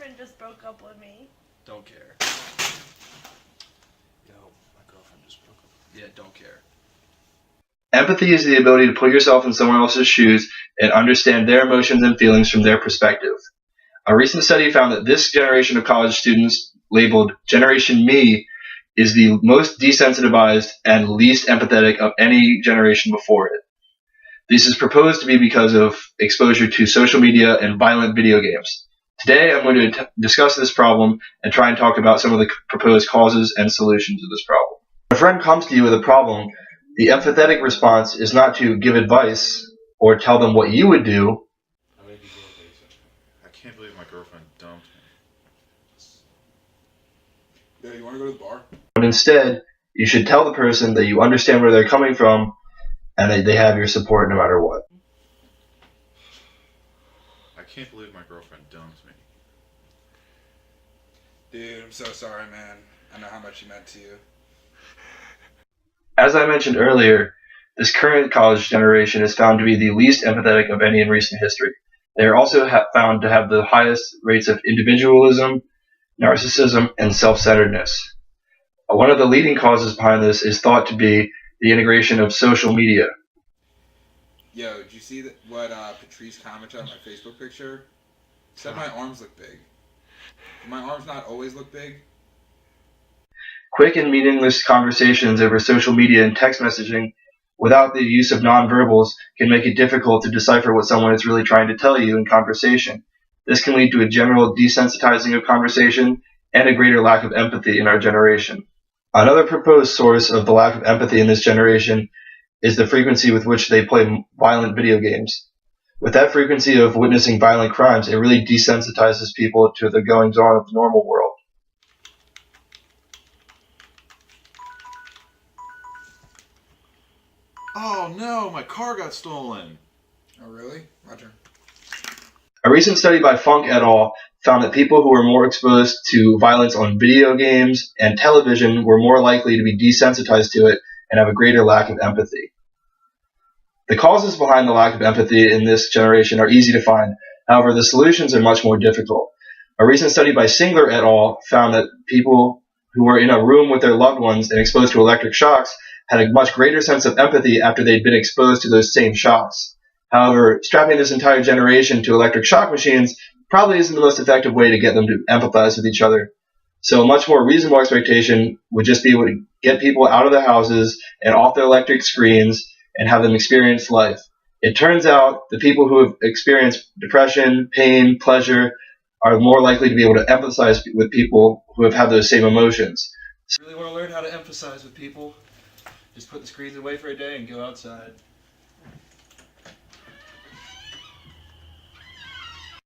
girlfriend just broke up with me. Don't care. Yo, my girlfriend just broke up. Yeah, don't care. Empathy is the ability to put yourself in someone else's shoes and understand their emotions and feelings from their perspective. A recent study found that this generation of college students, labeled Generation Me, is the most desensitized and least empathetic of any generation before it. This is proposed to be because of exposure to social media and violent video games. Today I'm going to discuss this problem and try and talk about some of the proposed causes and solutions of this problem. When a friend comes to you with a problem, the empathetic response is not to give advice or tell them what you would do. I can't believe my girlfriend dumped me. Yeah, you want to go to the bar? But instead, you should tell the person that you understand where they're coming from and that they have your support no matter what. I can't believe my girlfriend dumped me. Dude, I'm so sorry, man. I know how much she meant to you. As I mentioned earlier, this current college generation is found to be the least empathetic of any in recent history. They are also found to have the highest rates of individualism, narcissism, and self-centeredness. One of the leading causes behind this is thought to be the integration of social media. Yo, did you see what Patrice commented on my Facebook picture? Said my arms look big. Do my arms not always look big? Quick and meaningless conversations over social media and text messaging without the use of nonverbals can make it difficult to decipher what someone is really trying to tell you in conversation. This can lead to a general desensitizing of conversation and a greater lack of empathy in our generation. Another proposed source of the lack of empathy in this generation is the frequency with which they play violent video games. With that frequency of witnessing violent crimes, it really desensitizes people to the goings-on of the normal world. Oh no, my car got stolen. Oh, really? My turn. A recent study by Funk et al. Found that people who were more exposed to violence on video games and television were more likely to be desensitized to it and have a greater lack of empathy. The causes behind the lack of empathy in this generation are easy to find. However, the solutions are much more difficult. A recent study by Singler et al. Found that people who were in a room with their loved ones and exposed to electric shocks had a much greater sense of empathy after they'd been exposed to those same shocks. However, strapping this entire generation to electric shock machines probably isn't the most effective way to get them to empathize with each other. So a much more reasonable expectation would just be able to get people out of their houses and off their electric screens and have them experience life. It turns out the people who have experienced depression, pain, pleasure are more likely to be able to empathize with people who have had those same emotions. Really want to learn how to empathize with people? Just put the screens away for a day and go outside.